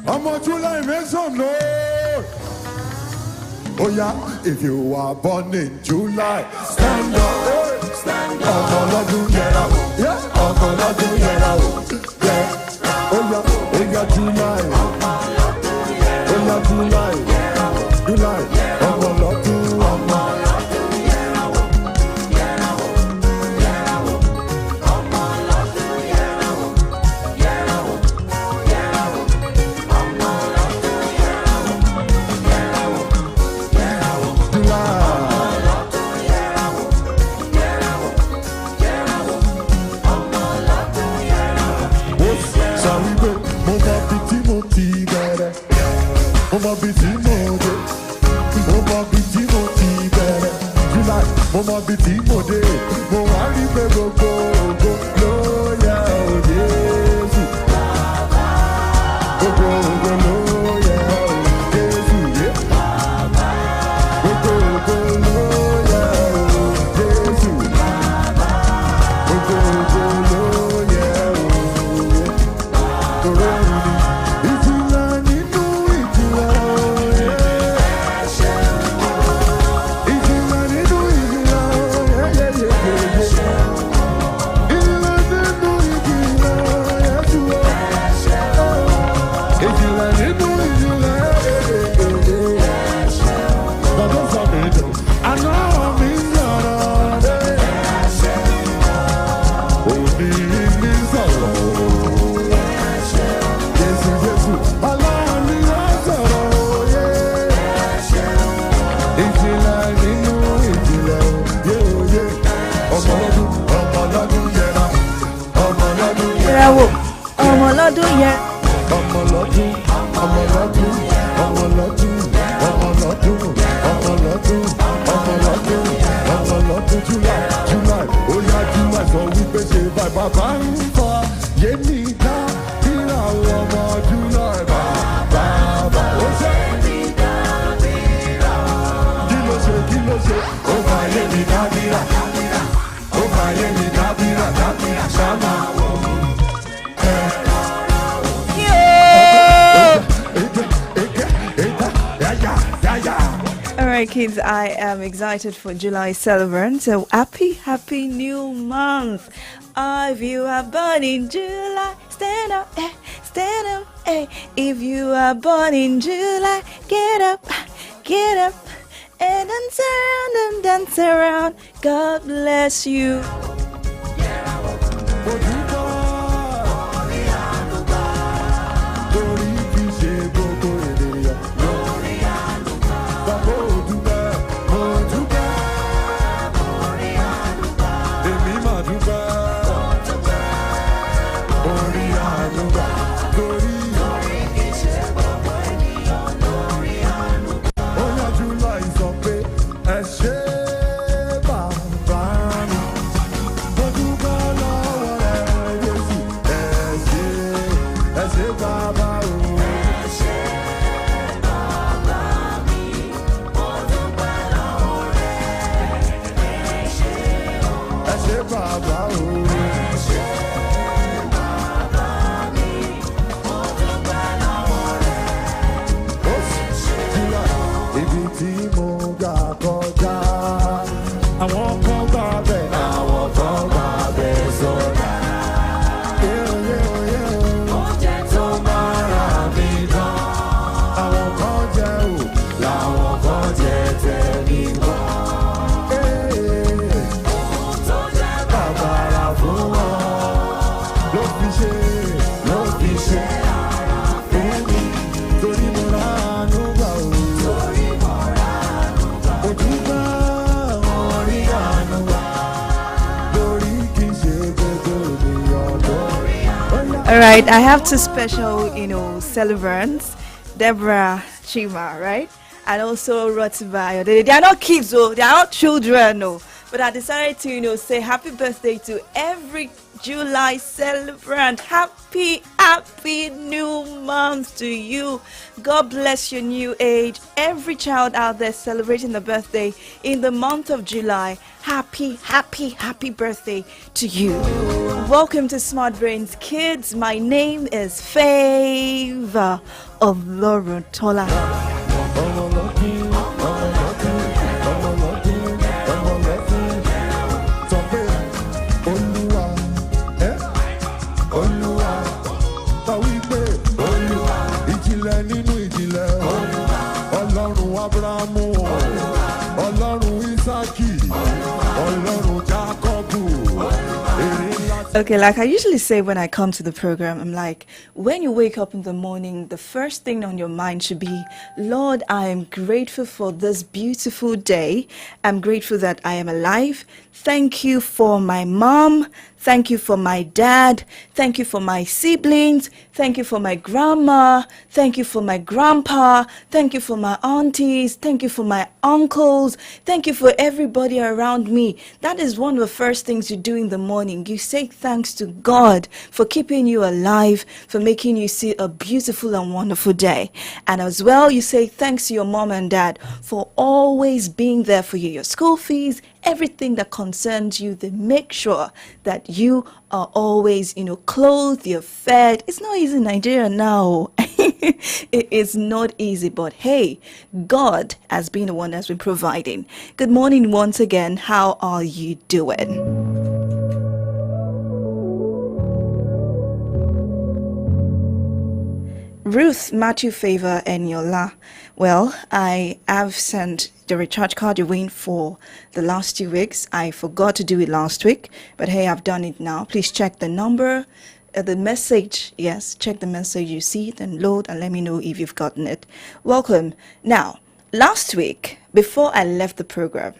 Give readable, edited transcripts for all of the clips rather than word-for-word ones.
I'm on July, make some noise. Oh yeah, if you are born in July, stand up, stand up. I'm gonna do yeah, I'm gonna do yeah. Oh yeah, July. Oh yeah, July, July. I'm gonna do. Mo bi tí mo dé, mo wá rí pé gbogbo ògo ló yẹ o Jésù. Gbogbo ògo ló yẹ o Jésù yé. Gbogbo ògo ló yẹ o Jésù. Gbogbo ògo ló yẹ o yé. Tòró ni ìjìnlẹ̀ nínú ìjìnlẹ̀ yẹ. Ọmọlọ́dún yẹn. Ọmọlọ́dún, ọmọlọ́dún, ọmọlọ́dún, ọmọlọ́dún, ọmọlọ́dún, ọmọlọ́dún, ọmọlọ́dún, July, July, ó yá July sọ wípé ṣe bàbá ń fa yémi dá kíra ọmọ July bàbá ó ṣe. Kí ló ṣe, ó fa yémi dá kíra, ó fa yémi dá kíra, ṣáná wọ̀. Alright kids, I am excited for July celebrant. So happy new month. If you are born in July, stand up, If you are born in July, get up, and dance around. God bless you. All right, I have two special, celebrants, Deborah Chima, right? And also Rotiba. They are not kids, they are not children, no. But I decided to, say happy birthday to every July celebrant. Happy new month to you. God bless your new age. Every child out there celebrating the birthday in the month of July, happy birthday to you. Welcome to Smart Brains Kids. My name is Favor of Laura Tola. Okay, like I usually say when I come to the program, I'm like, when you wake up in the morning, the first thing on your mind should be, Lord, I am grateful for this beautiful day. I'm grateful that I am alive. Thank you for my mom. Thank you for my dad. Thank you for my siblings. Thank you for my grandma. Thank you for my grandpa. Thank you for my aunties. Thank you for my uncles. Thank you for everybody around me. That is one of the first things you do in the morning. You say thanks to God for keeping you alive, for making you see a beautiful and wonderful day. And as well, you say thanks to your mom and dad for always being there for you. Your school fees, everything that concerns you, they make sure that you are always, clothed, you're fed. It's not easy in Nigeria now. It is not easy, but hey, God has been the one that's been providing. Good morning once again. How are you doing? Ruth, Matthew, Favor, and Yola. Well, I have sent the recharge card you win for the last 2 weeks. I forgot to do it last week, but hey, I've done it now. Please check the number, the message. Yes, check the message you see it and load and let me know if you've gotten it. Welcome. Now, last week, before I left the program,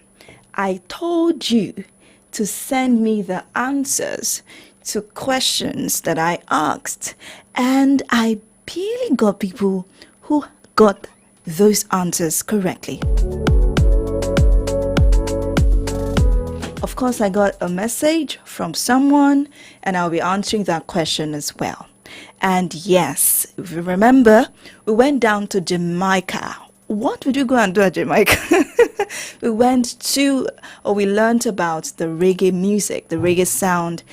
I told you to send me the answers to questions that I asked, and I really got people who got those answers correctly. Of course, I got a message from someone, and I'll be answering that question as well. And yes, if you remember, we went down to Jamaica. What would you go and do at Jamaica? We learned about the reggae music, the reggae sound.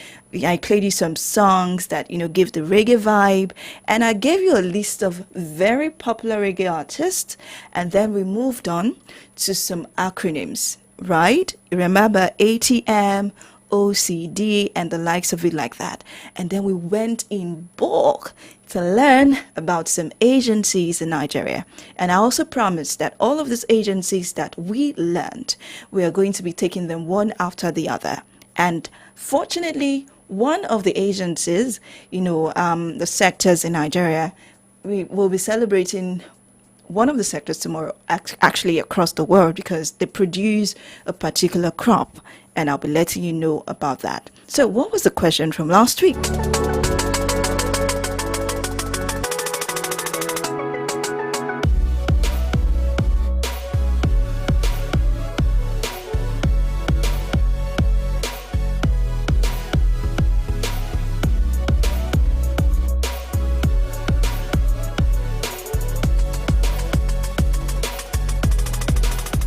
I played you some songs that, give the reggae vibe. And I gave you a list of very popular reggae artists. And then we moved on to some acronyms, right? Remember ATM, OCD, and the likes of it like that. And then we went in bulk to learn about some agencies in Nigeria. And I also promised that all of these agencies that we learned, we are going to be taking them one after the other. And fortunately, one of the agencies, the sectors in Nigeria, we will be celebrating one of the sectors tomorrow, actually across the world, because they produce a particular crop. And I'll be letting you know about that. So what was the question from last week?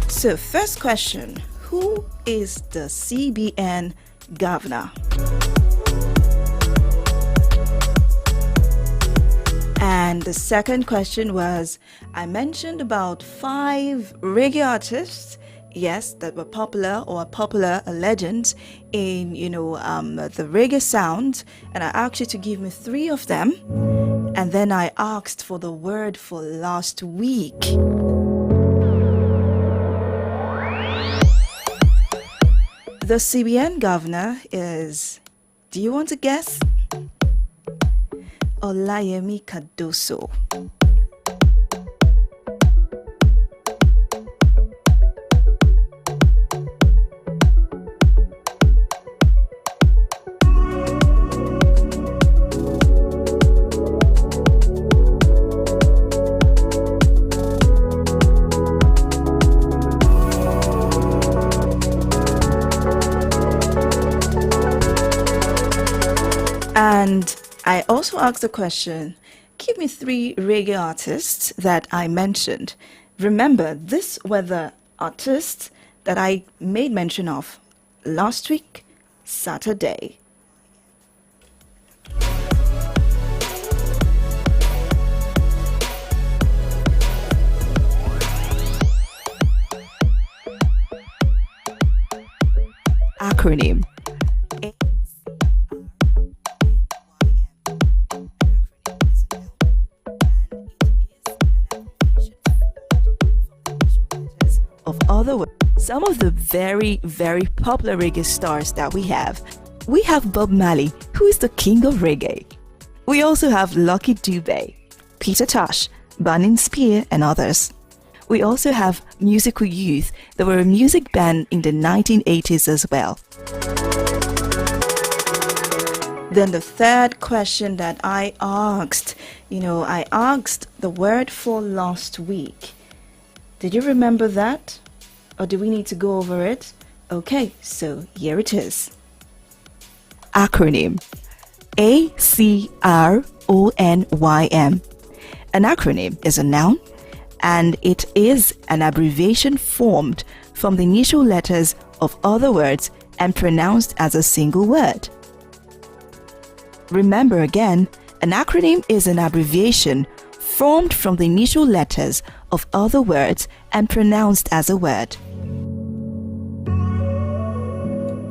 So first question, who is the CBN governor? And the second question was, I mentioned about 5 reggae artists, yes, that were popular or popular legends in, the reggae sound. And I asked you to give me 3 of them. And then I asked for the word for last week. The CBN governor is, do you want to guess? Olayemi Cardoso. And I also asked the question, give me 3 reggae artists that I mentioned. Remember, these were the artists that I made mention of last week, Saturday. Acronym. Of other words, some of the very, very popular reggae stars that we have Bob Marley, who is the king of reggae. We also have Lucky Dube, Peter Tosh, Burning Spear, and others. We also have Musical Youth. They were a music band in the 1980s as well. Then the third question that I asked, I asked the word for last week. Did you remember that? Or do we need to go over it? Okay, so here it is. Acronym. ACRONYM. An acronym is a noun, and it is an abbreviation formed from the initial letters of other words and pronounced as a single word. Remember again, an acronym is an abbreviation formed from the initial letters of other words and pronounced as a word.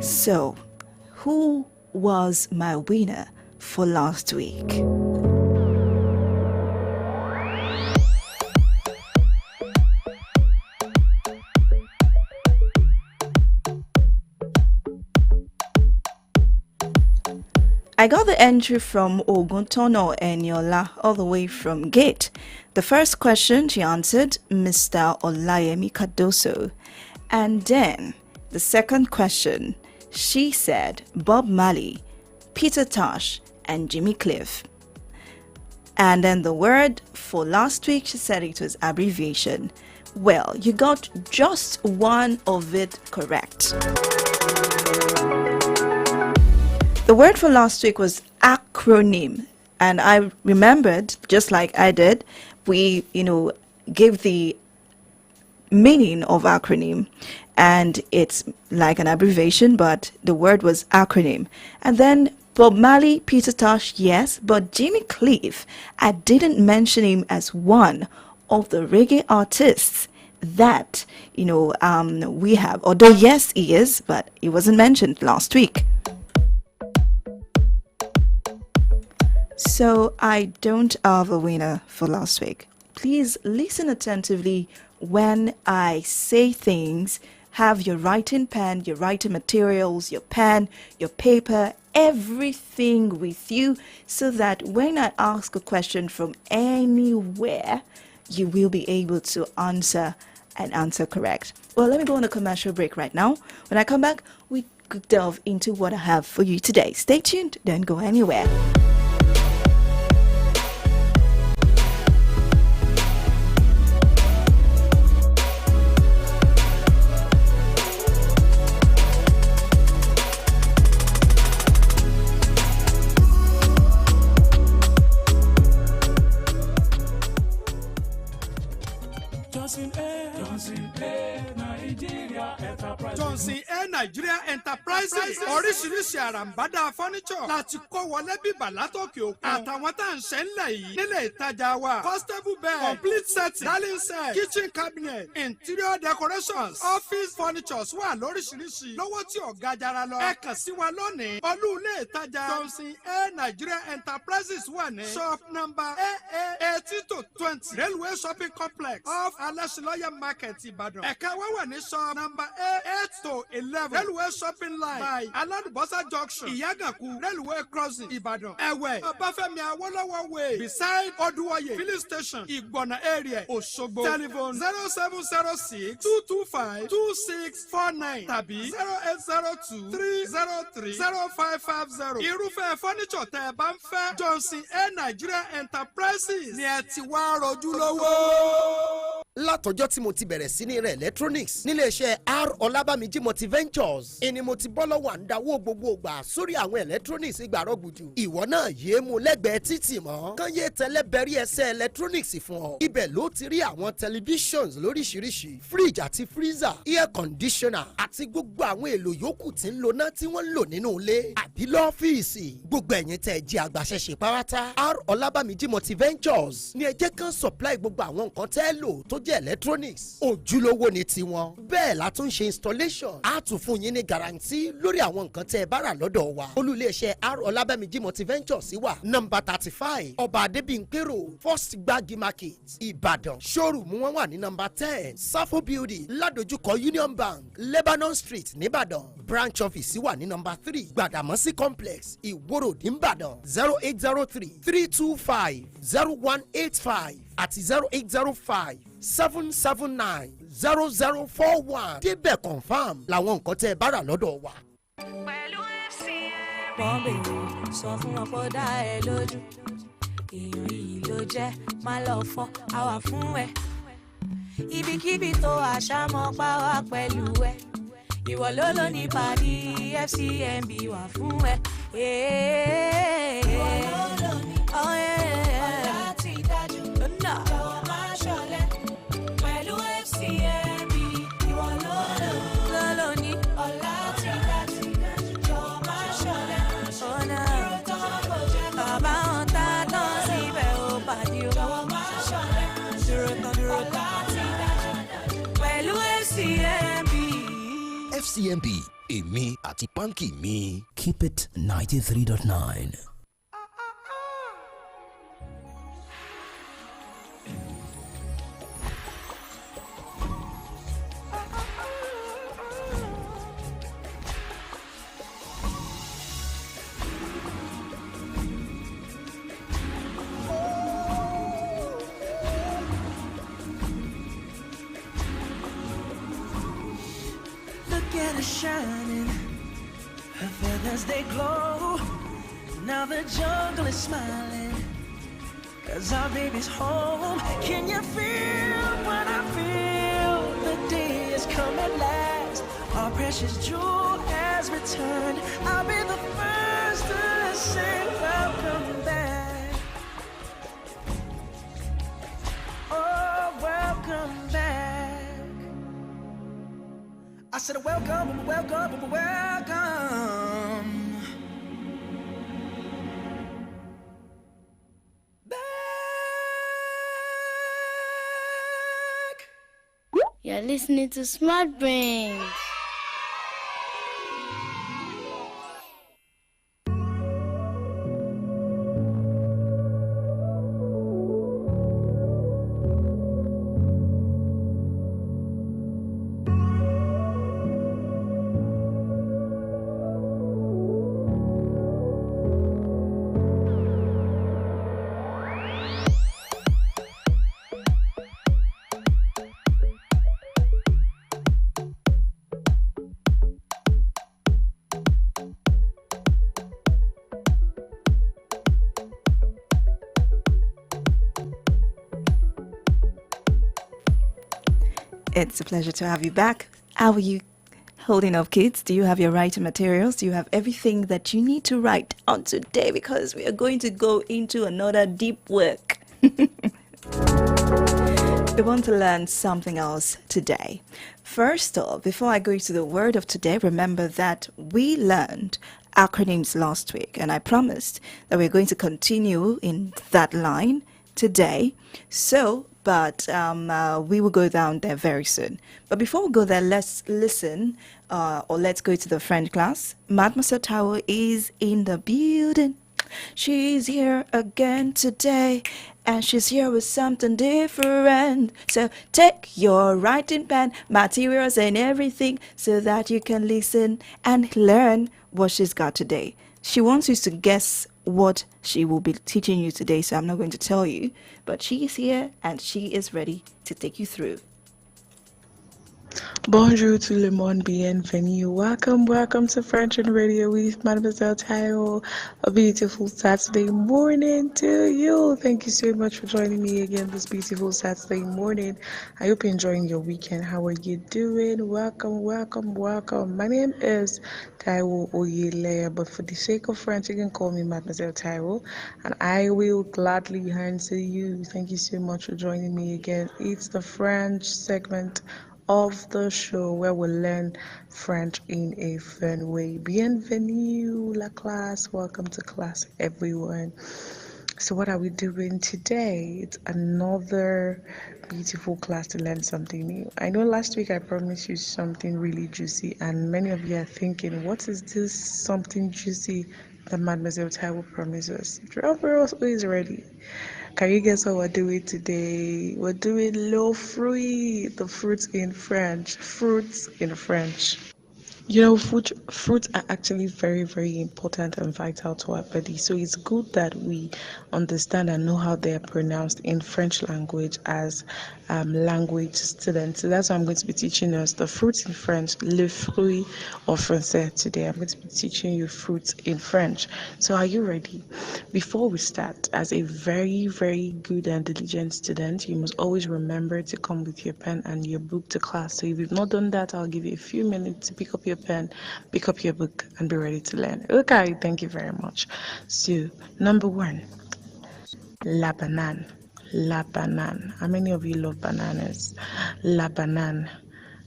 So, who was my winner for last week? I got the entry from Oguntono Eniola all the way from Gate. The first question she answered, Mr. Olayemi Cardoso. And then the second question, she said Bob Marley, Peter Tosh, and Jimmy Cliff. And then the word for last week, she said it was abbreviation. Well, you got just one of it correct. The word for last week was acronym, and I remembered, just like I did, we, gave the meaning of acronym, and it's like an abbreviation, but the word was acronym. And then Bob Marley, Peter Tosh, yes, but Jimmy Cliff, I didn't mention him as one of the reggae artists that, we have. Although, yes, he is, but he wasn't mentioned last week. So I don't have a winner for last week. Please listen attentively when I say things. Have your writing pen, your writing materials, your pen, your paper, everything with you, so that when I ask a question from anywhere, you will be able to answer and answer correct. Well, let me go on a commercial break right now. When I come back, we could delve into what I have for you today. Stay tuned, don't go anywhere. Johnson Air Nigeria Enterprises oríṣiríṣi àràǹbádà furniture láti kó wọlé bíbà látòkè òkun àtàwọn tá à ń ṣe ńlẹ̀ yìí nílé ìtajà wa constable bed complete setting dining set kitchen cabinet interior decorations office furnitures wà lóríṣiríṣi lówó tí ò ga jara lọ ẹ kàn sí wa lónìí olú ilé ìtajà Johnson Air Nigeria Enterprises wà ní shop number AA 18-20 railway shopping complex off Alẹ́ṣinlọ́yẹ̀ market Ìbàdàn ẹ̀ka wa wà ní shop number A8-11 railway shopping line by Aládùbọ́sà junction Ìyágànkù railway crossing Ìbàdàn ẹ̀wẹ̀ Ọbáfẹ́mi Awólọ́wọ̀ way beside Odùwọ̀yè filling station Ìgbọ̀nà area Òṣogbo telephone 0706-225-2649 tàbí 0802-303-0550 irúfẹ́ furniture tẹ́ ẹ bá ń fẹ́ Johnson Air Nigeria Enterprises ni ẹ ti wá rojú lówó. látọjọ́ tí mo ti bẹ̀rẹ̀ sí ní rẹ̀ electronics nílé iṣẹ́ R Ọlábàmíjì Multiventures ẹni mo ti bọ́ lọ́wọ́ àǹdáwó gbogbo gbà sórí àwọn electronics ìgbàrọ̀ gbùdù. ìwọ náà yéé mu lẹ́gbẹ̀ẹ́ títì mọ́ kán yéé tẹ́lẹ̀ bẹ̀rí ẹsẹ̀ electronics fún ọ. ibẹ̀ ló ti rí àwọn televisions lóríṣiríṣi fridge àti freezer air conditioner àti gbogbo àwọn èlò yòókù tí ń lo náà tí wọ́n ń lò nínú ilé àbí lọ́fíìsì. gbogbo ẹ̀yin tẹ́ jẹ́ agbaṣẹ́ṣe pátá R Ọlábàmíjì Multiventures ni ẹ jẹ́ kán supply gbogbo àwọn nǹkan tẹ́ lò tó jẹ́ electronics ojúlówó ni tiwọn. bẹ́ẹ̀ la tún ṣe installation á tún fún yín ní guarantee lórí àwọn nǹkan tẹ́ ẹ bá rà lọ́dọ̀ wa. olú-ilé-iṣẹ́ R Ọlábàmíjì Multiventures wà nọ́mbà 35 ọba adébíyìnpé road first gbági market ìbàdàn. showroom wọn wà ní nọ́mbà 10 safo building ládojúkọ union bank lebanon street nìbàdàn. branch office wà ní nọ́mbà 3 gbàdàmọ́sí complex ìwòrò nìbàdàn 0803-325-0185 àti 0805-779-0041. débẹ̀ confam làwọn nǹkan tẹ́ ẹ bá rà lọ́dọ̀ wa. pẹ̀lú FCMB. wọ́n bèrè sọ fún wọn kó dá ẹ lójú èèyàn yìí ló jẹ́ má lọ fọ́ àwa fún ẹ ibikíbi tó àṣà mọ́ pa wá pẹ̀lú ẹ ìwọ ló ló ní pàdé FCMB wà fún ẹ. ìwọ ló ló ní ọ̀la ti dájú jọ̀wọ́ má ṣọ̀lẹ pẹ̀lú FCMB ìwọ ló ló ní ọ̀la ti dájú jọ̀wọ́ má ṣọ̀lẹ dúró tán kò jẹ́ bàbá wọn tá tán síbẹ̀ ó pàdé o jọ̀wọ́ má ṣọ̀lẹ dúró tán ọ̀la ti dájú pẹ̀lú FCMB. FCMB èmi àti pánkì mi. Keep it 93.9. Look at her shining, her feathers they glow. Now the jungle is smiling, 'cause our baby's home. Can you feel what I feel? The day has come at last. Our precious jewel has returned. I'll be the first to say welcome back. Oh, welcome back. I said welcome, welcome, welcome back. You're listening to Smart Brains. It's a pleasure to have you back. How are you holding up, kids? Do you have your writing materials? Do you have everything that you need to write on today? Because we are going to go into another deep work. We want to learn something else today. First off, before I go into the word of today, remember that we learned acronyms last week, and I promised that we're going to continue in that line today. But we will go down there very soon. But before we go there, let's listen or let's go to the French class. Mademoiselle Tao is in the building. She's here again today, and she's here with something different. So take your writing pen, materials and everything so that you can listen and learn what she's got today. She wants you to guess what she will be teaching you today, so I'm not going to tell you, but she is here and she is ready to take you through. Bonjour tout le monde, bienvenue. Welcome to French and Radio with Mademoiselle Tayo. A beautiful Saturday morning to you. Thank you so much for joining me again this beautiful Saturday morning. I hope you're enjoying your weekend. How are you doing? Welcome. My name is Taiwo Oyele, but for the sake of French, you can call me Mademoiselle Taiwo, and I will gladly answer you. Thank you so much for joining me again. It's the French segment of the show where we learn French in a fun way. Bienvenue, la classe. Welcome to class, everyone. So, what are we doing today? It's another beautiful class to learn something new. I know last week I promised you something really juicy, and many of you are thinking, what is this something juicy that Mademoiselle Taiwo promised us? Drum rolls, who is ready? Can you guess what we're doing today? We're doing le fruit, the fruits in French. Fruits in French. You know, fruits are actually very, very important and vital to our body. So it's good that we understand and know how they are pronounced in French language as language students. So that's why I'm going to be teaching us the fruits in French, le fruit en français today. I'm going to be teaching you fruits in French. So are you ready? Before we start, as a very, very good and diligent student, you must always remember to come with your pen and your book to class. So if you've not done that, I'll give you a few minutes to pick up your pen, pick up your book, and be ready to learn. Okay, thank you very much. So, number one, la banane. La banane. How many of you love bananas? La banane.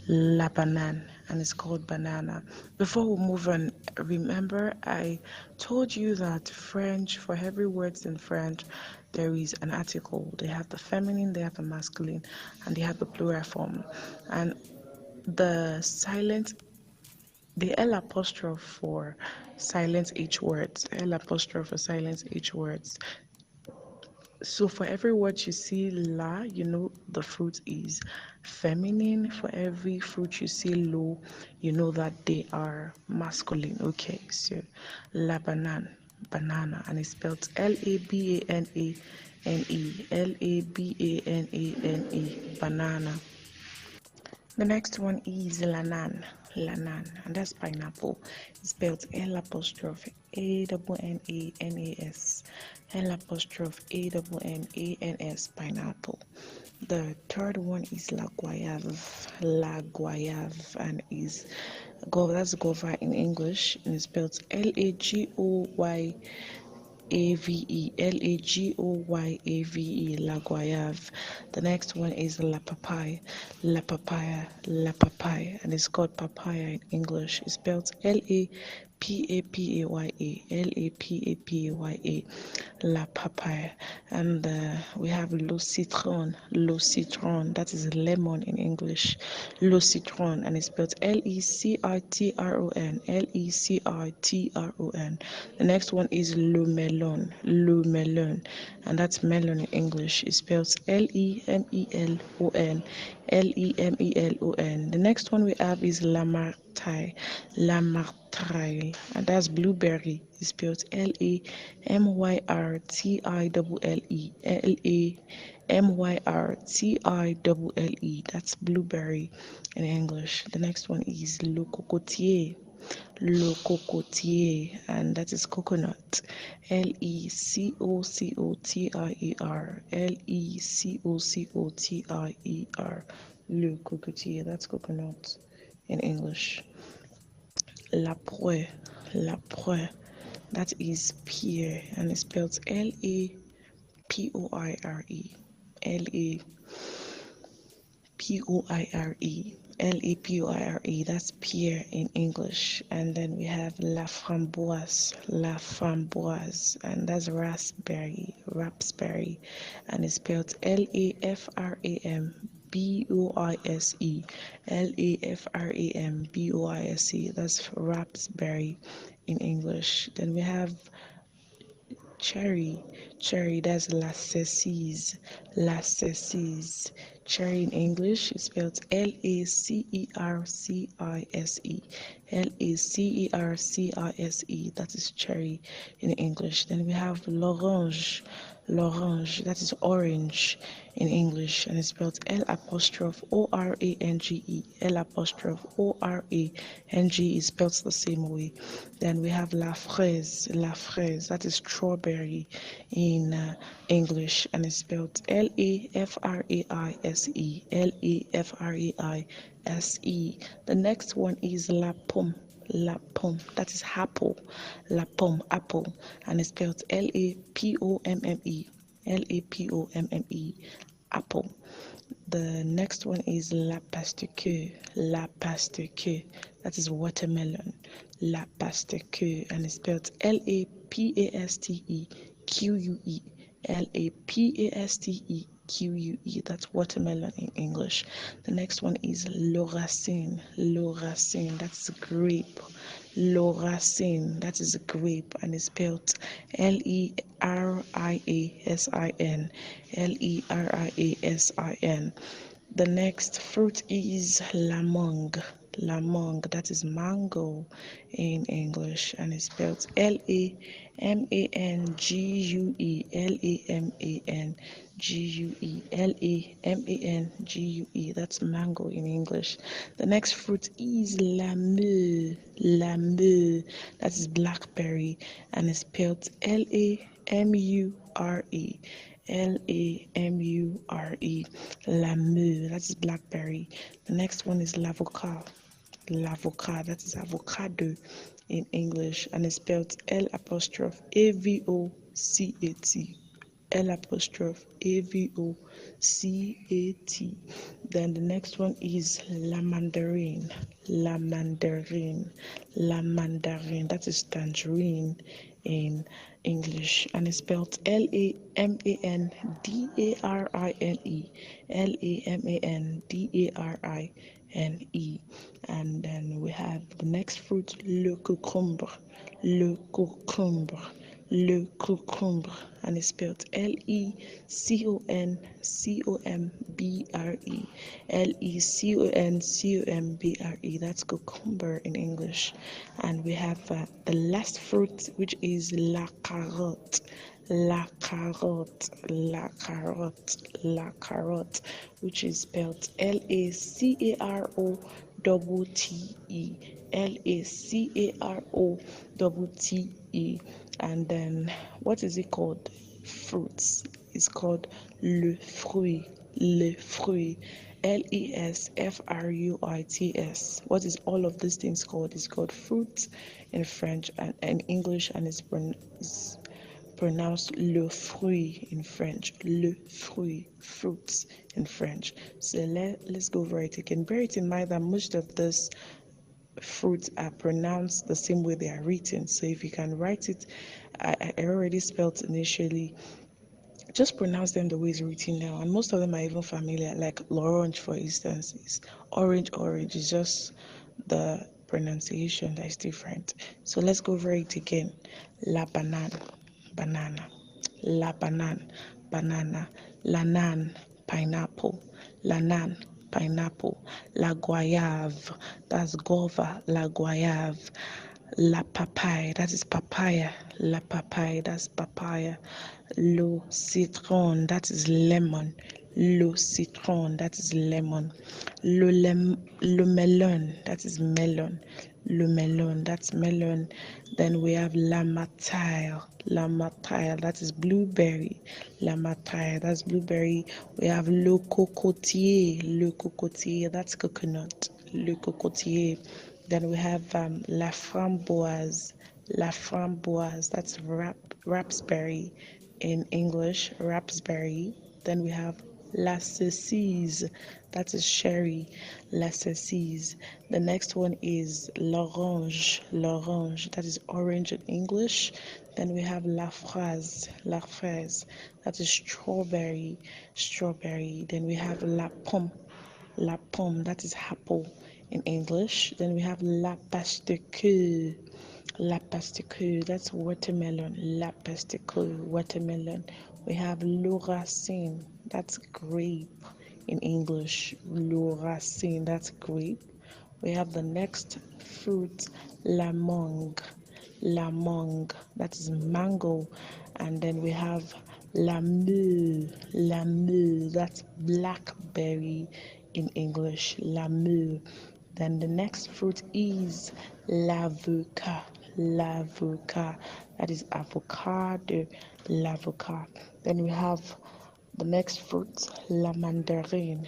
La banane. And it's called banana. Before we move on, remember I told you that French, for every word in French, there is an article. They have the feminine, they have the masculine, and they have the plural form. And the L apostrophe for silence each words. L apostrophe for silence each words. So for every word you see la, you know the fruit is feminine. For every fruit you see lo, you know that they are masculine. Okay, so la banane, banana, and it's spelled Labane. Labane, banana. The next one is lanan, and that's pineapple. It's spelled L apostrophe Annanas, L apostrophe Annas, pineapple. The third one is la guayave, and that's guava in English, and it's spelled Lagoyave, Lagoyave, la guayave. The next one is la papaya, and it's called papaya in English. It's spelled Lapapaya, la papaya. And we have le citron, that is lemon in English, le citron, and it's spelled Lecitron, Lecitron. The next one is le melon, and that's melon in English. It spells Lemelon, Lemelon. The next one we have is la martaille, and that's blueberry. It's spelled Lamyrtille, that's blueberry in English. The next one is le cocotier, and that is coconut. Lecoccotier, le cocotier, that's coconut in English. La poire, that is pear, and it's spelled Lapoire, Lapoire, that's pear in English. And then we have la framboise, and that's raspberry, and it's spelled Laframboise, that's raspberry in English. Then we have cherry, that's lacesses, cherry in English is spelled Lacercise, that is cherry in English. Then we have l'orange, L'orange, that is orange in English, and it's spelled L apostrophe O-R-A-N-G-E. L apostrophe O-R-A-N-G is spelled the same way. Then we have la fraise, that is strawberry in English, and it's spelled L-A-F-R-A-I-S-E. L-A-F-R-A-I-S-E. The next one is la pomme. La pomme, that is apple. La pomme, apple, and it's spelled L-A-P-O-M-M-E. L-A-P-O-M-M-E, apple. The next one is la pastèque. La pastèque, that is watermelon. La pastèque, and it's spelled L-A-P-A-S-T-E-Q-U-E. L-A-P-A-S-T-E-Q-U-E, that's watermelon in English. The next one is l'oracine. L'oracine, that's grape. L'oracine, that is a grape, and it's spelled L-E-R-I-A-S-I-N. L-E-R-I-A-S-I-N. The next fruit is la mangue. La mangue, that is mango in English, and it's spelled L-A-M-A-N-G-U-E. L-A-M-A-N-G-U-E. L-A-M-A-N-G-U-E, that's mango in English. The next fruit is la mûre. La mûre, that is blackberry, and it's spelled L-A-M-U-R-E. L-A-M-U-R-E. La mûre, that is blackberry. The next one is l'avocat. L'avocat, that is avocado in English, and it's spelled L apostrophe A-V-O-C-A-T. L apostrophe A-V-O-C-A-T. Then the next one is la mandarine. La mandarine. La mandarine, that is tangerine in English, and it's spelled L-A-M-A-N-D-A-R-I-N-E. L-A-M-A-N-D-A-R-I-N-E. And then we have the next fruit, le concombre. Le concombre. Le concombre, and it's spelled L-E-C-O-N-C-O-M-B-R-E. L-E-C-O-N-C-O-M-B-R-E. That's cucumber in English. And we have the last fruit, which is la carotte. La carotte, la carotte, la carotte, which is spelled L-A-C-A-R-O-T-T-E. L-A-C-A-R-O-T-T-E. And then what is it called? Fruits. It's called le fruit. Le fruit. L-E-S-F-R-U-I-T-S. What is all of these things called? It's called fruit in French and in English, and it's pronounced le fruit in French. Le fruit, fruits in French. So let's go over it again. Bear it in mind that most of this fruits are pronounced the same way they are written. So if you can write it, I already spelled initially, just pronounce them the way it's written now. And most of them are even familiar, like l'orange, for instance, is orange. It's just the pronunciation that is different. So let's go over it again. La banane, banana. La banane, banana. La nan, pineapple. La nan, pineapple. La guayave, that's guava. La guayave. La papaye, that is papaya. La papaye, that's papaya. Le citron, that is lemon. Le citron, that is lemon. Le melon, that is melon. Le melon, that's melon. Then we have la matire. La matire, that is blueberry. La matire, that's blueberry. We have le cocotier. Le cocotier, that's coconut. Le cocotier. Then we have la framboise. La framboise, that's raspberry in English. Raspberry. Then we have la cerise, that is cherry. La cerise. The next one is l'orange. L'orange, that is orange in English. Then we have la fraise. La fraise, that is strawberry. Strawberry. Then we have la pomme. La pomme, that is apple in English. Then we have la pastèque. La pastèque, that's watermelon. La pastèque, watermelon. We have l'oracine, that's grape in English. L'oracine, that's grape. We have the next fruit, la mangue. La mangue, that is mango. And then we have Lamu, that's blackberry in English, lamu. Then the next fruit is l'avocat, that is avocado, l'avocat. Then we have the next fruit, la mandarin,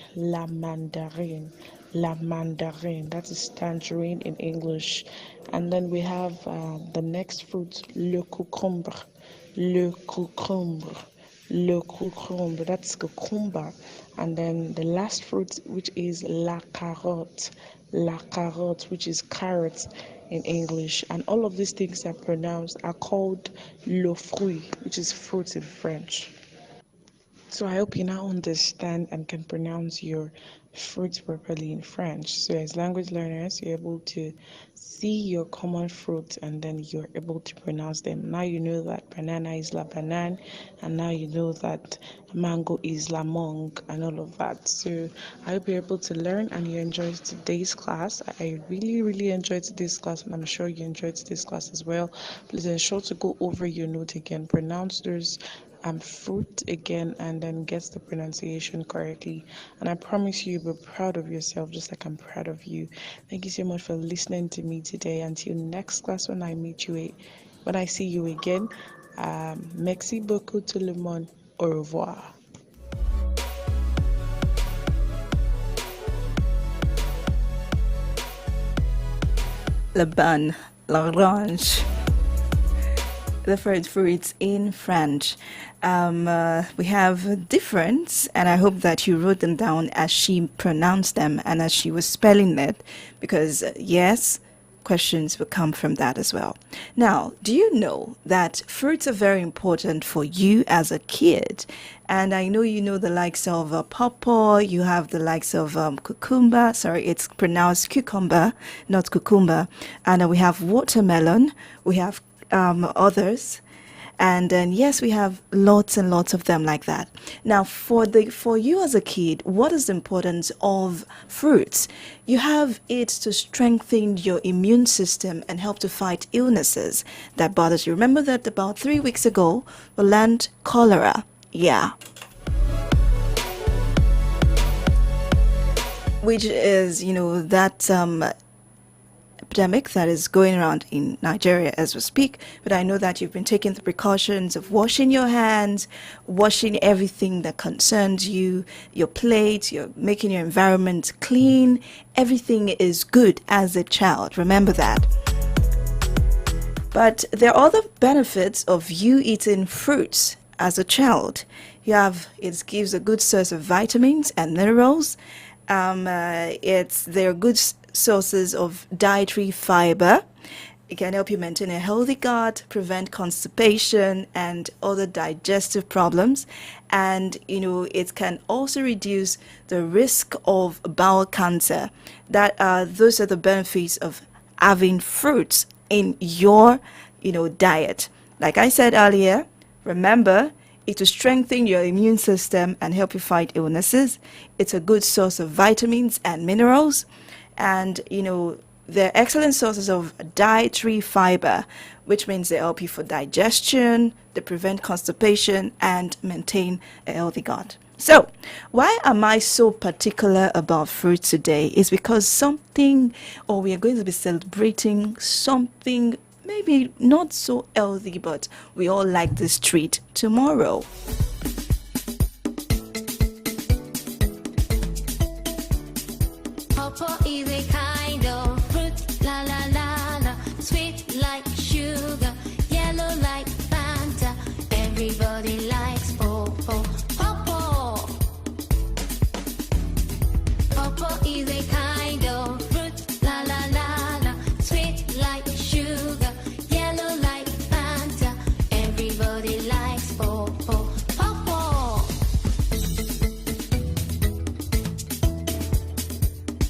that is tangerine in English. And then we have the next fruit, le cucumber, that's cucumber. And then the last fruit, which is la carotte, which is carrot in English. And all of these things are called le fruit, which is fruit in French. So I hope you now understand and can pronounce your fruits properly in French. So as language learners, you're able to see your common fruits and then you're able to pronounce them. Now you know that banana is la banane, and now you know that mango is la mangue and all of that. So I hope you're able to learn and you enjoyed today's class. I really enjoyed today's class, and I'm sure you enjoyed today's class as well. Please ensure to go over your note again, pronounce those fruit again, and then gets the pronunciation correctly. And I promise you'll be proud of yourself just like I'm proud of you. Thank you so much for listening to me today. Until next class, when I see you again, merci beaucoup tout le monde. Au revoir. Le ban, l'orange. The first fruits in French. We have difference, and I hope that you wrote them down as she pronounced them and as she was spelling it, because yes, questions will come from that as well. Now, do you know that fruits are very important for you as a kid? And I know you know the likes of pawpaw, you have the likes of cucumber, sorry, it's pronounced cucumber, not cucumber. And we have watermelon, we have others, and then yes, we have lots and lots of them like that. Now for you as a kid, what is the importance of fruits? You have it to strengthen your immune system and help to fight illnesses that bothers you. Remember that about 3 weeks ago we learned cholera, which is that epidemic that is going around in Nigeria as we speak. But I know that you've been taking the precautions of washing your hands, washing everything that concerns you, your plate, you're making your environment clean. Everything is good as a child. Remember that. But there are other benefits of you eating fruits as a child. It gives a good source of vitamins and minerals. They're good sources of dietary fiber. It can help you maintain a healthy gut, prevent constipation and other digestive problems. And, it can also reduce the risk of bowel cancer. Those are the benefits of having fruits in your, diet. Like I said earlier, remember, it will strengthen your immune system and help you fight illnesses. It's a good source of vitamins and minerals. And, they're excellent sources of dietary fiber, which means they help you for digestion, they prevent constipation, and maintain a healthy gut. So, why am I so particular about fruit today? It's because we are going to be celebrating something maybe not so healthy, but we all like this treat tomorrow. Pawpaw is a kind of fruit, la la la la, sweet like sugar, yellow like Fanta. Everybody likes pawpaw. Pawpaw. Pawpaw is a kind of fruit, la la la la, sweet like sugar, yellow like Fanta. Everybody likes pawpaw. Pawpaw.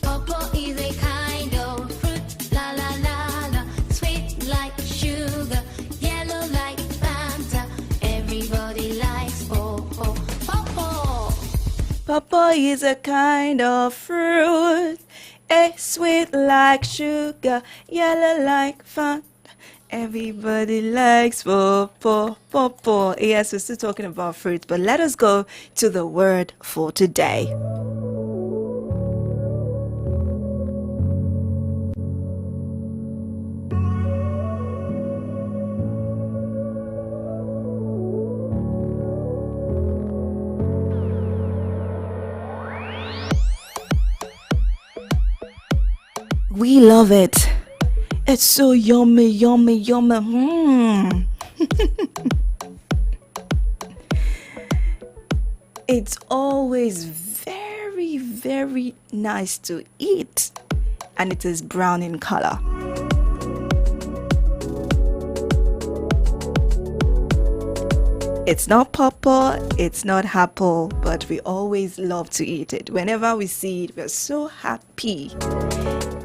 Pawpaw is a kind of fruit, la la la la, sweet like sugar, yellow like Fanta. Everybody likes pawpaw. Pawpaw. Pawpaw is a kind of fruit, sweet like sugar, yellow like fun. Everybody likes pawpaw. Yes, we're still talking about fruit, but let us go to the word for today. We love it. It's so yummy, yummy, yummy. It's always very, very nice to eat, and it is brown in color. It's not pawpaw, it's not apple, but we always love to eat it. Whenever we see it, we're so happy.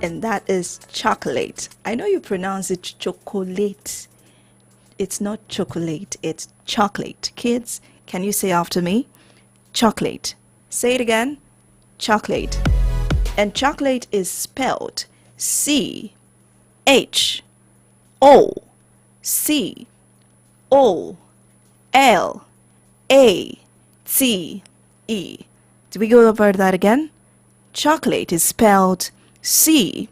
And that is chocolate. I know you pronounce it chocolate. It's not chocolate, it's chocolate. Kids, can you say after me? Chocolate. Say it again. Chocolate. And chocolate is spelled C-H-O-C-O-L-A-T-E. Do we go over that again? Chocolate is spelled C-H-O-C-O-L-A-T-E.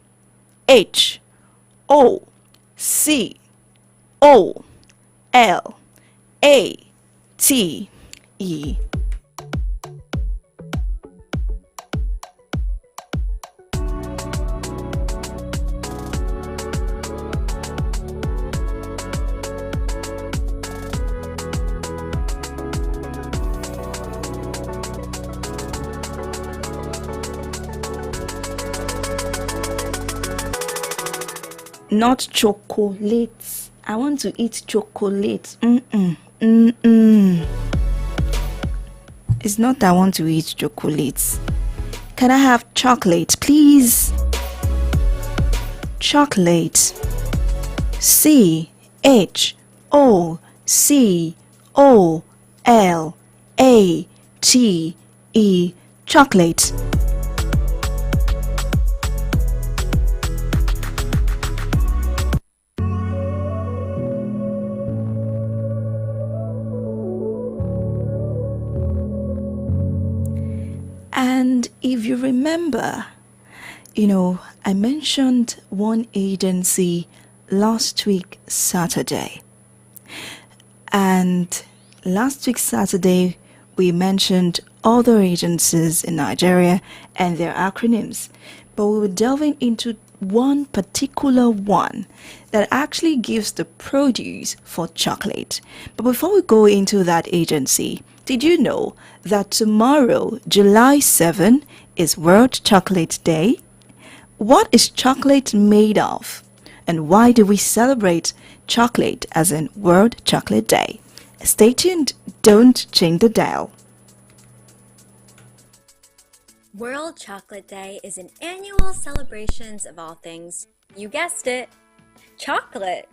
Not chocolates. I want to eat chocolate. It's not that I want to eat chocolates. Can I have chocolate, please? Chocolate. C-H-O-C-O-L-A-T-E. Chocolate. And if you remember, I mentioned one agency last week, Saturday. And last week, Saturday, we mentioned other agencies in Nigeria and their acronyms. But we were delving into one particular one that actually gives the produce for chocolate. But before we go into that agency, did you know that tomorrow, July 7, is World Chocolate Day? What is chocolate made of? And why do we celebrate chocolate as in World Chocolate Day? Stay tuned, don't change the dial. World Chocolate Day is an annual celebration of all things, you guessed it, chocolate.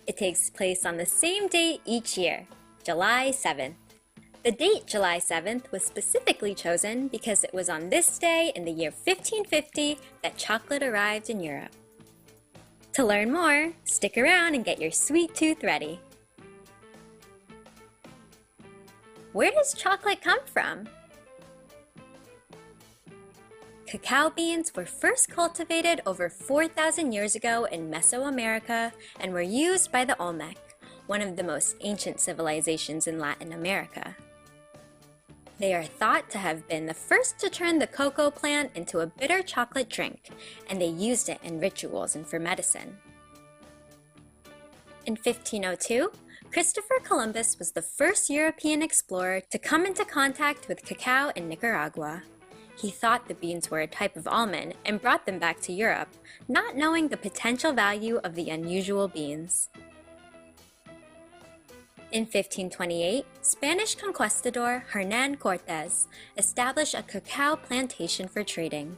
It takes place on the same date each year, July 7th. The date July 7th was specifically chosen because it was on this day in the year 1550 that chocolate arrived in Europe. To learn more, stick around and get your sweet tooth ready. Where does chocolate come from? Cacao beans were first cultivated over 4,000 years ago in Mesoamerica and were used by the Olmec, one of the most ancient civilizations in Latin America. They are thought to have been the first to turn the cocoa plant into a bitter chocolate drink, and they used it in rituals and for medicine. In 1502, Christopher Columbus was the first European explorer to come into contact with cacao in Nicaragua. He thought the beans were a type of almond and brought them back to Europe, not knowing the potential value of the unusual beans. In 1528, Spanish conquistador Hernán Cortés established a cacao plantation for trading.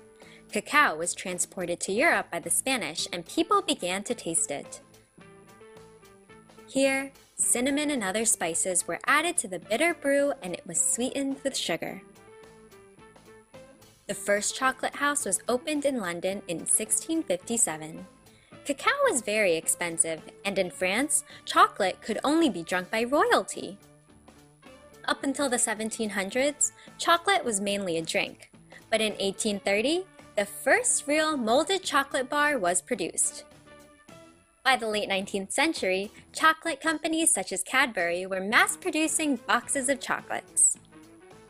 Cacao was transported to Europe by the Spanish and people began to taste it. Here, cinnamon and other spices were added to the bitter brew and it was sweetened with sugar. The first chocolate house was opened in London in 1657. Cacao was very expensive, and in France, chocolate could only be drunk by royalty. Up until the 1700s, chocolate was mainly a drink, but in 1830, the first real molded chocolate bar was produced. By the late 19th century, chocolate companies such as Cadbury were mass-producing boxes of chocolates.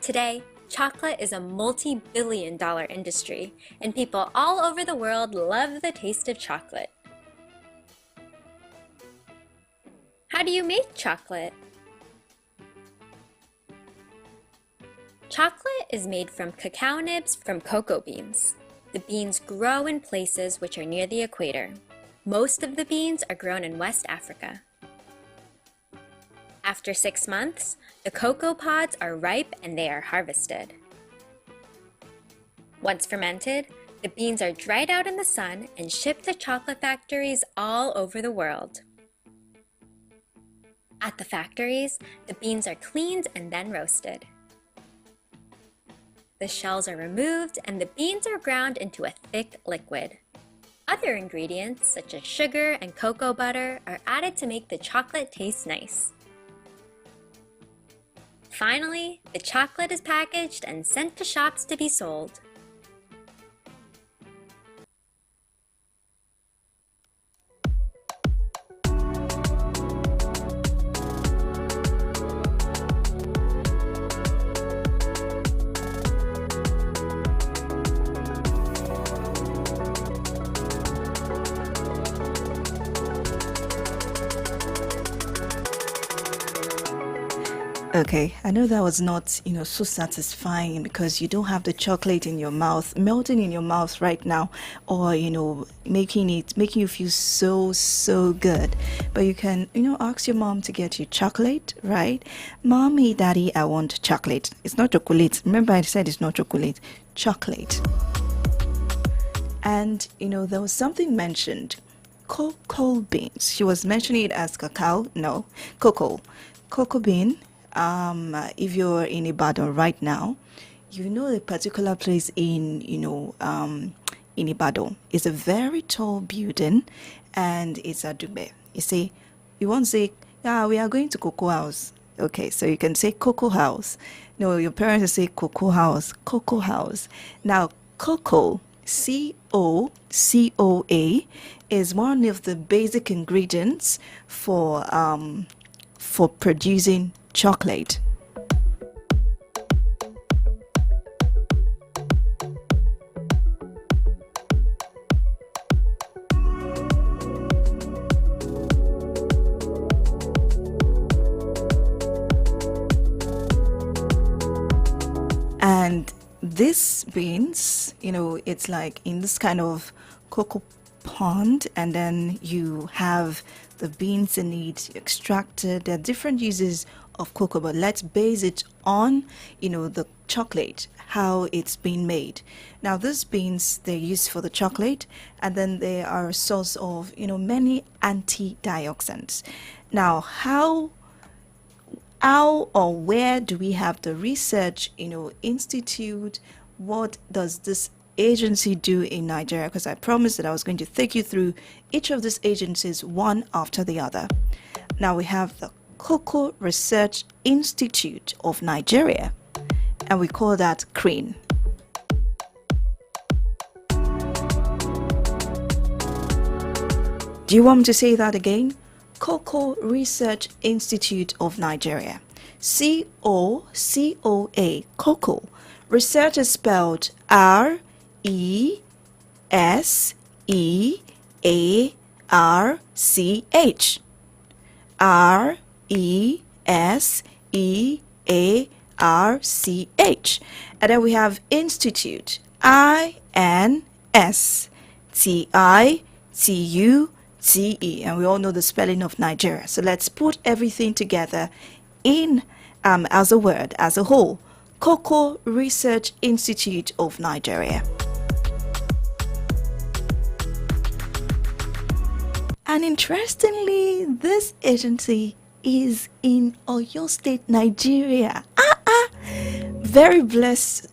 Today, chocolate is a multi-billion-dollar industry, and people all over the world love the taste of chocolate. How do you make chocolate? Chocolate is made from cacao nibs from cocoa beans. The beans grow in places which are near the equator. Most of the beans are grown in West Africa. After 6 months, the cocoa pods are ripe and they are harvested. Once fermented, the beans are dried out in the sun and shipped to chocolate factories all over the world. At the factories, the beans are cleaned and then roasted. The shells are removed and the beans are ground into a thick liquid. Other ingredients, such as sugar and cocoa butter, are added to make the chocolate taste nice. Finally, the chocolate is packaged and sent to shops to be sold. Okay, I know that was not, so satisfying because you don't have the chocolate in your mouth, melting in your mouth right now, or, making you feel so good. But you can, ask your mom to get you chocolate, right? Mommy, Daddy, I want chocolate. It's not chocolate. Remember I said it's not chocolate. Chocolate. And, there was something mentioned. Cocoa beans. She was mentioning it as cacao. No, cocoa. Cocoa bean. If you're in Ibadan right now, a particular place in Ibadan. It's a very tall building and it's at Dube. You see, you won't say, we are going to Cocoa House. Okay, so you can say Cocoa House. No, your parents will say Cocoa House. Cocoa House. Now, cocoa, C-O-C-O-A, is one of the basic ingredients for producing chocolate. And this beans, it's like in this kind of cocoa pond, and then you have the beans in it extracted. There are different uses of cocoa, but let's base it on the chocolate, how it's been made. Now these beans, they're used for the chocolate, and then they are a source of many antioxidants. Now how or where do we have the research institute? What does this agency do in Nigeria? Because I promised that I was going to take you through each of these agencies one after the other. Now we have the Cocoa Research Institute of Nigeria, and we call that CRIN. Do you want me to say that again? Cocoa Research Institute of Nigeria. C-O-C-O-A, Cocoa. Research is spelled R-E-S-E-A-R-C-H. R-E-S-E-A-R-C-H. And then we have Institute, I-N-S-T-I-T-U-T-E. And we all know the spelling of Nigeria. So let's put everything together in as a word, as a whole. Cocoa Research Institute of Nigeria. And interestingly, this agency is in Oyo State, Nigeria. very blessed,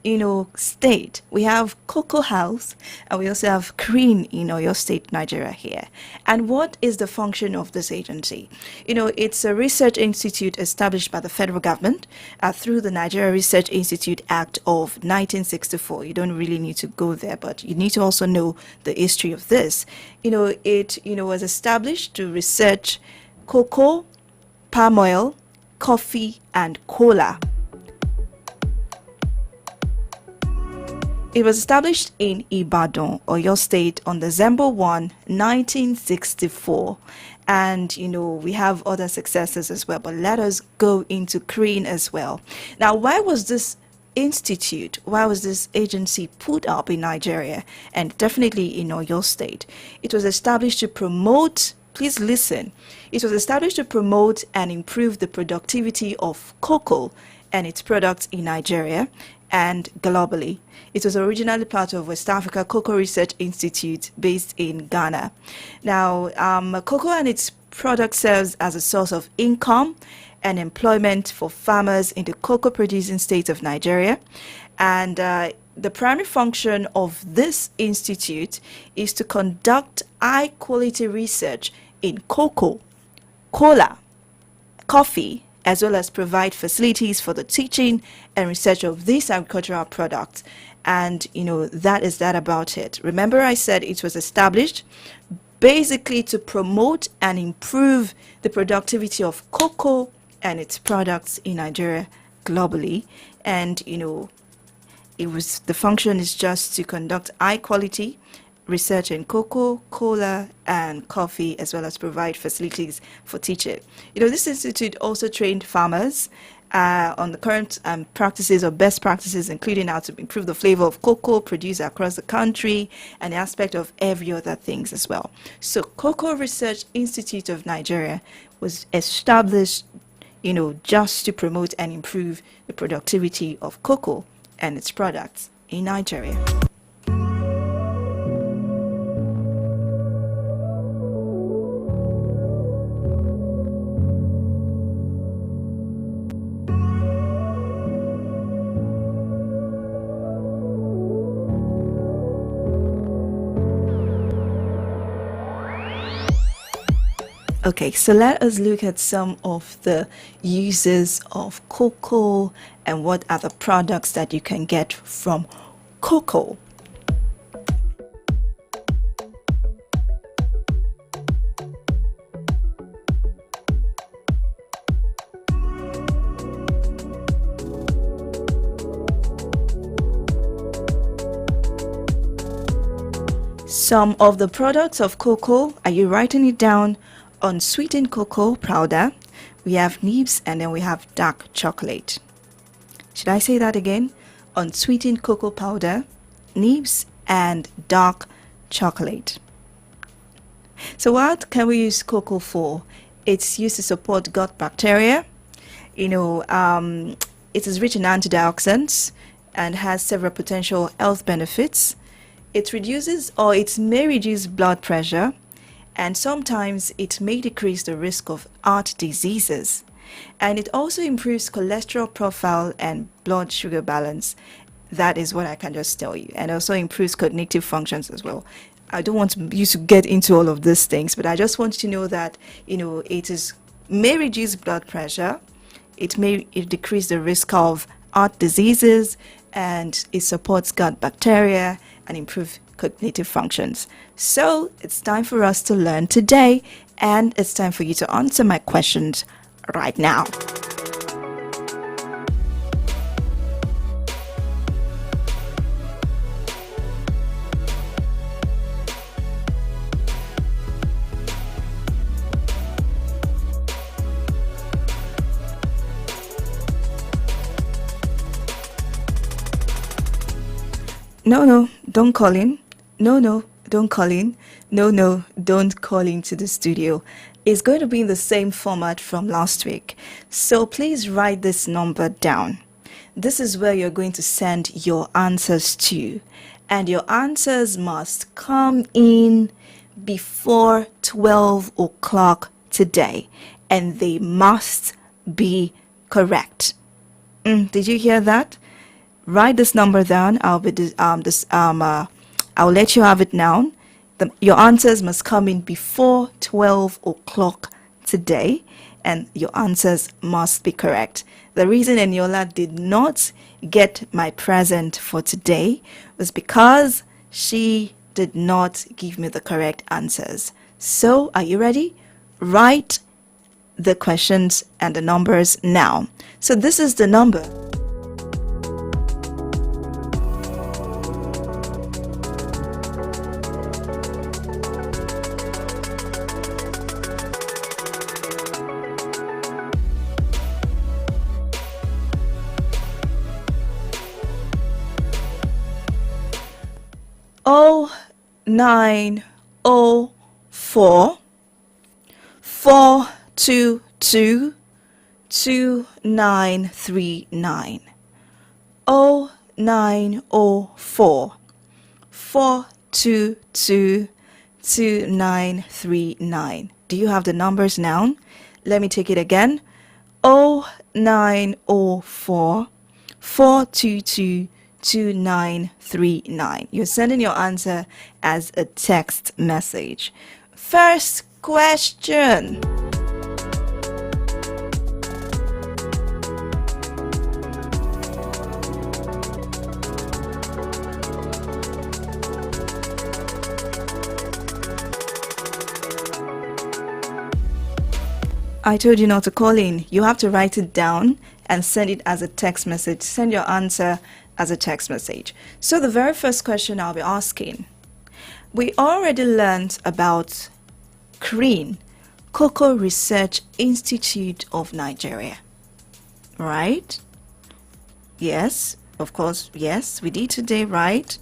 state. We have Cocoa House and we also have Green in Oyo State, Nigeria here. And what is the function of this agency? It's a research institute established by the federal government through the Nigeria Research Institute Act of 1964. You don't really need to go there, but you need to also know the history of this. It was established to research cocoa, palm oil, coffee, and cola. It was established in Ibadan, Oyo State on December 1, 1964. And, we have other successes as well, but let us go into Green as well. Now, why was this agency put up in Nigeria and definitely in Oyo State? It was established to promote, please listen, it was established to promote and improve the productivity of cocoa and its products in Nigeria and globally. It was originally part of West Africa Cocoa Research Institute based in Ghana. Now, cocoa and its products serves as a source of income and employment for farmers in the cocoa producing states of Nigeria. And the primary function of this institute is to conduct high quality research in cocoa, cola, coffee, as well as provide facilities for the teaching and research of these agricultural products. And, that is that about it. Remember, I said it was established basically to promote and improve the productivity of cocoa and its products in Nigeria globally. And, the function is just to conduct high quality research in cocoa, cola, and coffee, as well as provide facilities for teaching. This institute also trained farmers on the current practices or best practices, including how to improve the flavor of cocoa produced across the country and the aspect of every other things as well. So Cocoa Research Institute of Nigeria was established, just to promote and improve the productivity of cocoa and its products in Nigeria. Okay, so let us look at some of the uses of cocoa and what are the products that you can get from cocoa. Some of the products of cocoa, are you writing it down? Unsweetened cocoa powder, we have nibs, and then we have dark chocolate. Should I say that again? Unsweetened cocoa powder, nibs, and dark chocolate. So what can we use cocoa for? It's used to support gut bacteria. It is rich in antioxidants and has several potential health benefits. It reduces, or it may reduce blood pressure, and sometimes it may decrease the risk of heart diseases. And it also improves cholesterol profile and blood sugar balance. That is what I can just tell you. And also improves cognitive functions as well. I don't want you to get into all of these things, but I just want you to know that, it may reduce blood pressure, it decrease the risk of heart diseases, and it supports gut bacteria and improve cognitive functions. So it's time for us to learn today, and it's time for you to answer my questions right now. No, don't call in. No, don't call in. No, don't call into the studio. It's going to be in the same format from last week. So please write this number down. This is where you're going to send your answers to. And your answers must come in before 12 o'clock today. And they must be correct. Did you hear that? Write this number down. I'll let you have it now. Your answers must come in before 12 o'clock today, and your answers must be correct. The reason Eniola did not get my present for today was because she did not give me the correct answers. So, are you ready? Write the questions and the numbers now. So this is the number. Oh, 904 422 2939. 0904 422 2939. Do you have the numbers now? Let me take it again. 0904 422 2939. You're sending your answer as a text message. First question. I told you not to call in. You have to write it down and send it as a text message. Send your answer as a text message. So the very first question I'll be asking, we already learned about CRIN, Cocoa Research Institute of Nigeria, right? Yes, of course, yes, we did today, right?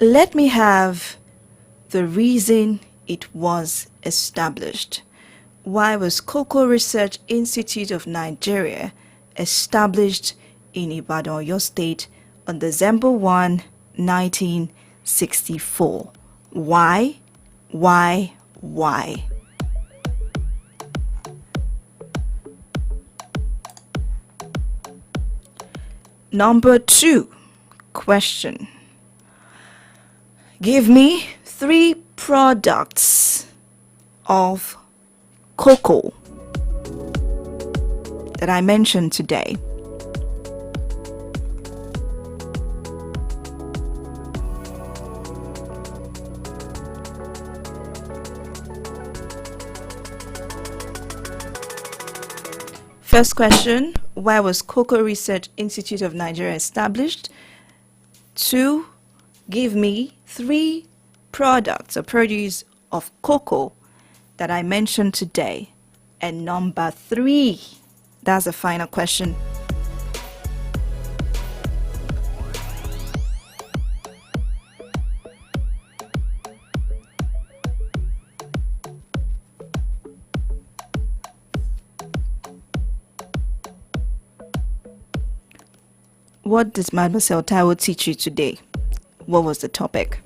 Let me have the reason it was established. Why was Cocoa Research Institute of Nigeria established in Ibadan, Oyo State on December 1, 1964? Why? Number 2 question. Give me 3 products of cocoa that I mentioned today. First question, why was Cocoa Research Institute of Nigeria established? 2, give me 3 products or produce of cocoa that I mentioned today. And number 3, that's the final question. What did Mademoiselle Taiwo teach you today? What was the topic?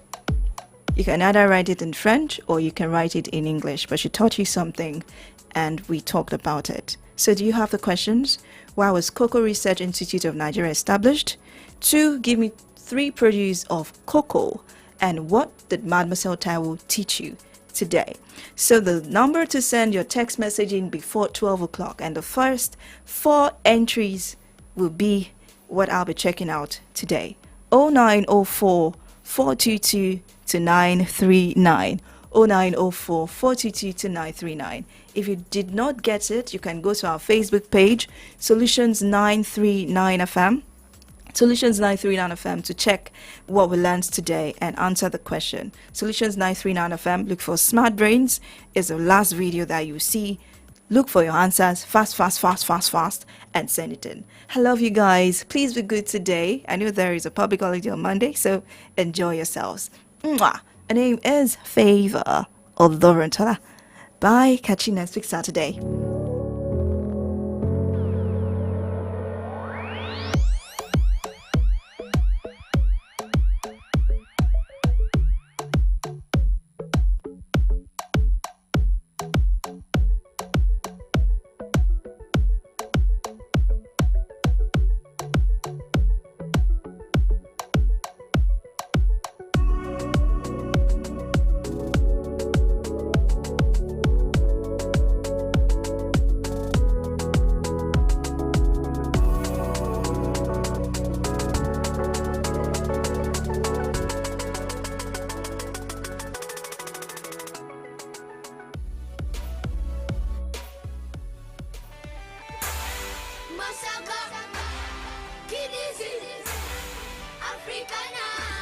You can either write it in French or you can write it in English, but she taught you something and we talked about it. So do you have the questions? Why was Cocoa Research Institute of Nigeria established? 2, give me 3 produce of cocoa. And what did Mademoiselle Taiwo teach you today? So the number to send your text message in before 12 o'clock, and the first 4 entries will be what I'll be checking out today. 0904 422 2939. 0904 422 2939. If you did not get it, you can go to our Facebook page, Solutions 939 FM. Solutions 939 FM to check what we learned today and answer the question. Solutions 939 FM, look for Smart Brains, is the last video that you see. Look for your answers fast, and send it in. I love you guys. Please be good today. I know there is a public holiday on Monday, so enjoy yourselves. Mwah. My name is Favor Olorontola. Bye. Catch you next week, Saturday. Osaka, Kidisi, Africana.